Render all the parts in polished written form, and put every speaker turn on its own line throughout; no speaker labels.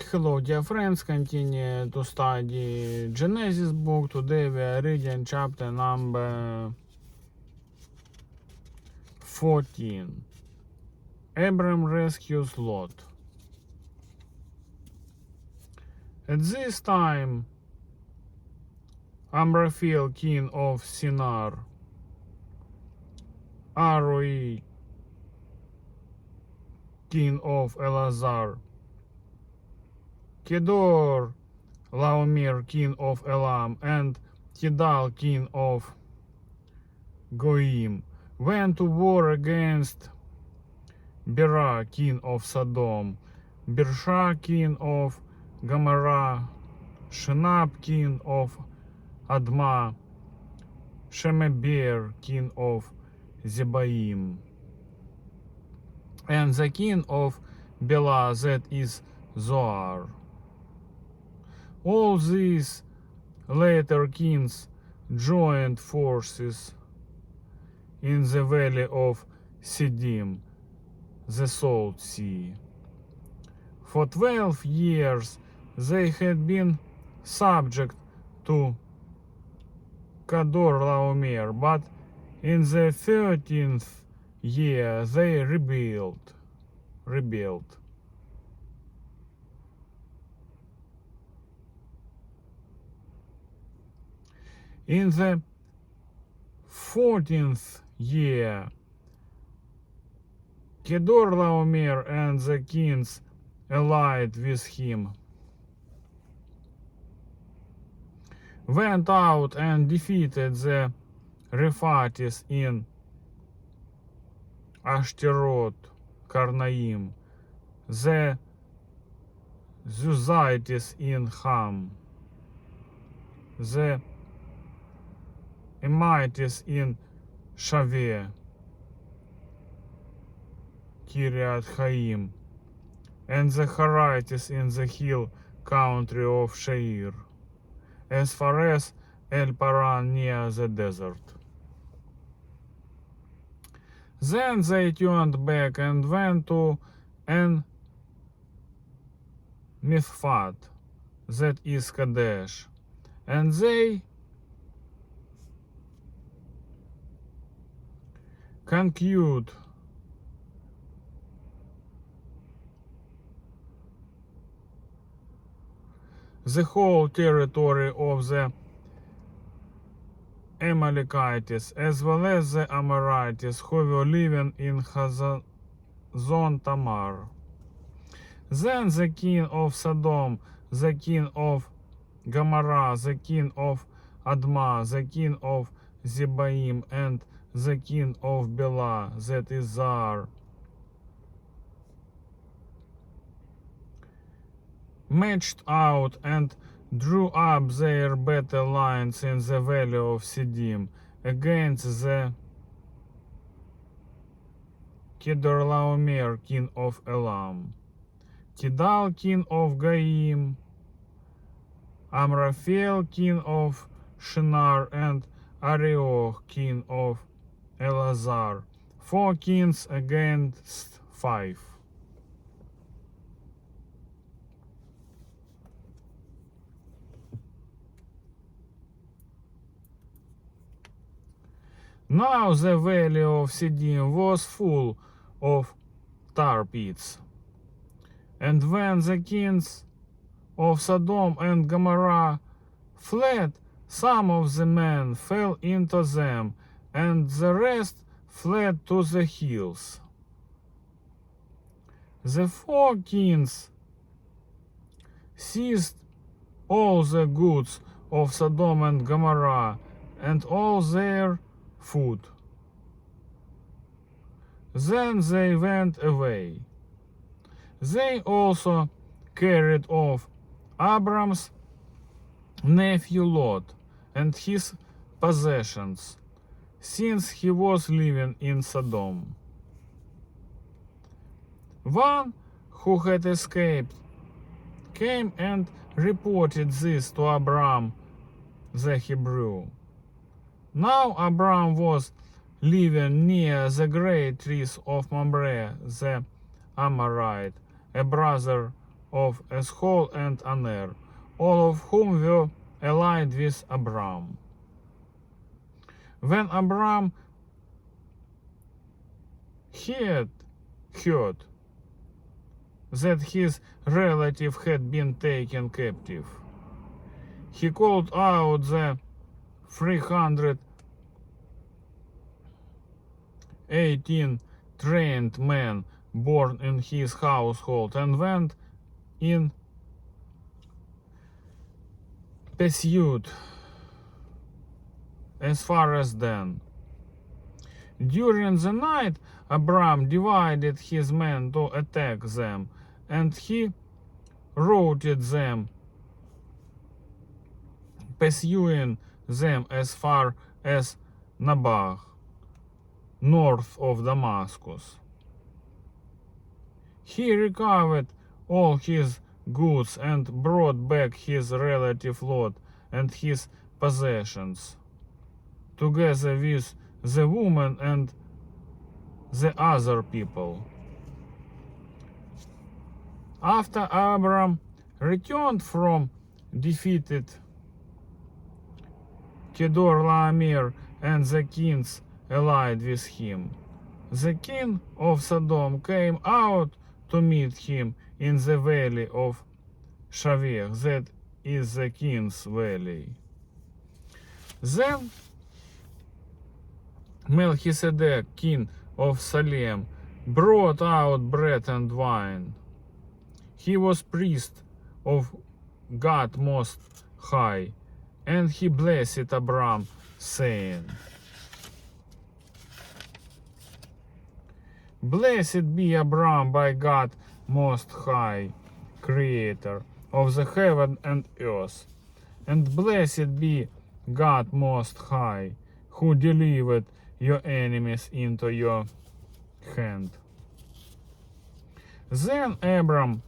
Hello dear friends, continue to study Genesis book. Today we are reading chapter number 14. Abram rescues Lot. At this time, Amraphel, king of Shinar, Aroi, king of Elazar, Kedor, Laomer, king of Elam, and Tidal, king of Goim, went to war against Bera, king of Sodom, Birsha, king of Gomorrah, Shinab, king of Admah, Shemeber, king of Zebaim, and the king of Bela, that is Zoar. All these later kings joined forces in the valley of Siddim, the Salt Sea. For 12 years they had been subject to Kedor Laomer, but in the 13th year they rebelled. In the 14th year, Kedor Laomer and the kings allied with him went out and defeated the Rephatis in Ashtaroth, Karnaim, the Zuzites in Ham, the Emites in Shaveh, Kiriath Chaim, and the Harites in the hill country of Sheir, as far as El Paran near the desert. Then they turned back and went to En Mithfat, that is Kadesh, and they conquered the whole territory of the Amalekites, as well as the Amorites who were living in Hazazon Tamar. Then the king of Sodom, the king of Gomorrah, the king of Admah, the king of Zebaim, and the king of Bela, that is Zar, marched out and drew up their battle lines in the valley of Siddim against the Kedor Laomer, king of Elam, Tidal, king of Goim, Amraphel, king of Shinar, and Arioch, king of Elazar, 4 kings against 5. Now the valley of Siddim was full of tar pits, and when the kings of Sodom and Gomorrah fled, some of the men fell into them, and the rest fled to the hills. The 4 kings seized all the goods of Sodom and Gomorrah and all their food. Then they went away. They also carried off Abram's nephew Lot and his possessions, since he was living in Sodom. One who had escaped came and reported this to Abram the Hebrew. Now Abram was living near the great trees of Mamre the Amorite, a brother of Eshcol and Aner, all of whom were allied with Abram. When Abram had heard that his relative had been taken captive, he called out the 318 trained men born in his household and went in pursuit as far as Dan. During the night, Abram divided his men to attack them, and he routed them, pursuing them as far as Nabah, north of Damascus. He recovered all his goods and brought back his relative Lot and his possessions, together with the woman and the other people. After Abram returned from defeated Kedorlaomer and the kings allied with him, the king of Sodom came out to meet him in the valley of Shaveh, that is the king's valley. Then Melchizedek, king of Salem, brought out bread and wine. He was priest of God Most High, and he blessed Abram, saying, Blessed be Abram by God Most High, Creator of the heaven and earth, and blessed be God Most High, who delivered your enemies into your hand. Then Abram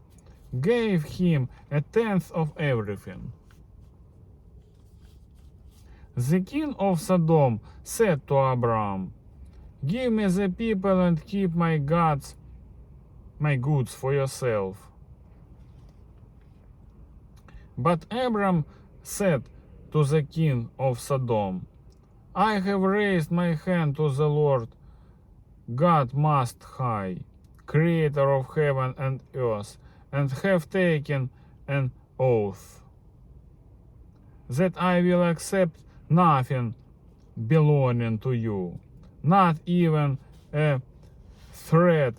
gave him a tenth of everything. The king of Sodom said to Abram, Give me the people and keep my goods for yourself. But Abram said to the king of Sodom, I have raised my hand to the Lord, God Most High, Creator of heaven and earth, and have taken an oath that I will accept nothing belonging to you, not even a thread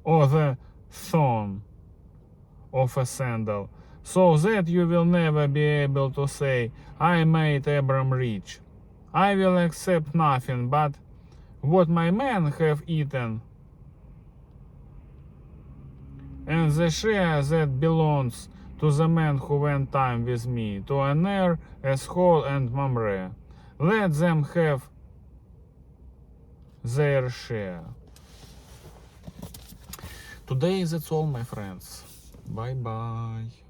or the thorn of a sandal, so that you will never be able to say, I made Abram rich. I will accept nothing but what my men have eaten, and the share that belongs to the men who went time with me, to Aner, Eshcol, and Mamre. Let them have their share. Today that's all, my friends. Bye bye.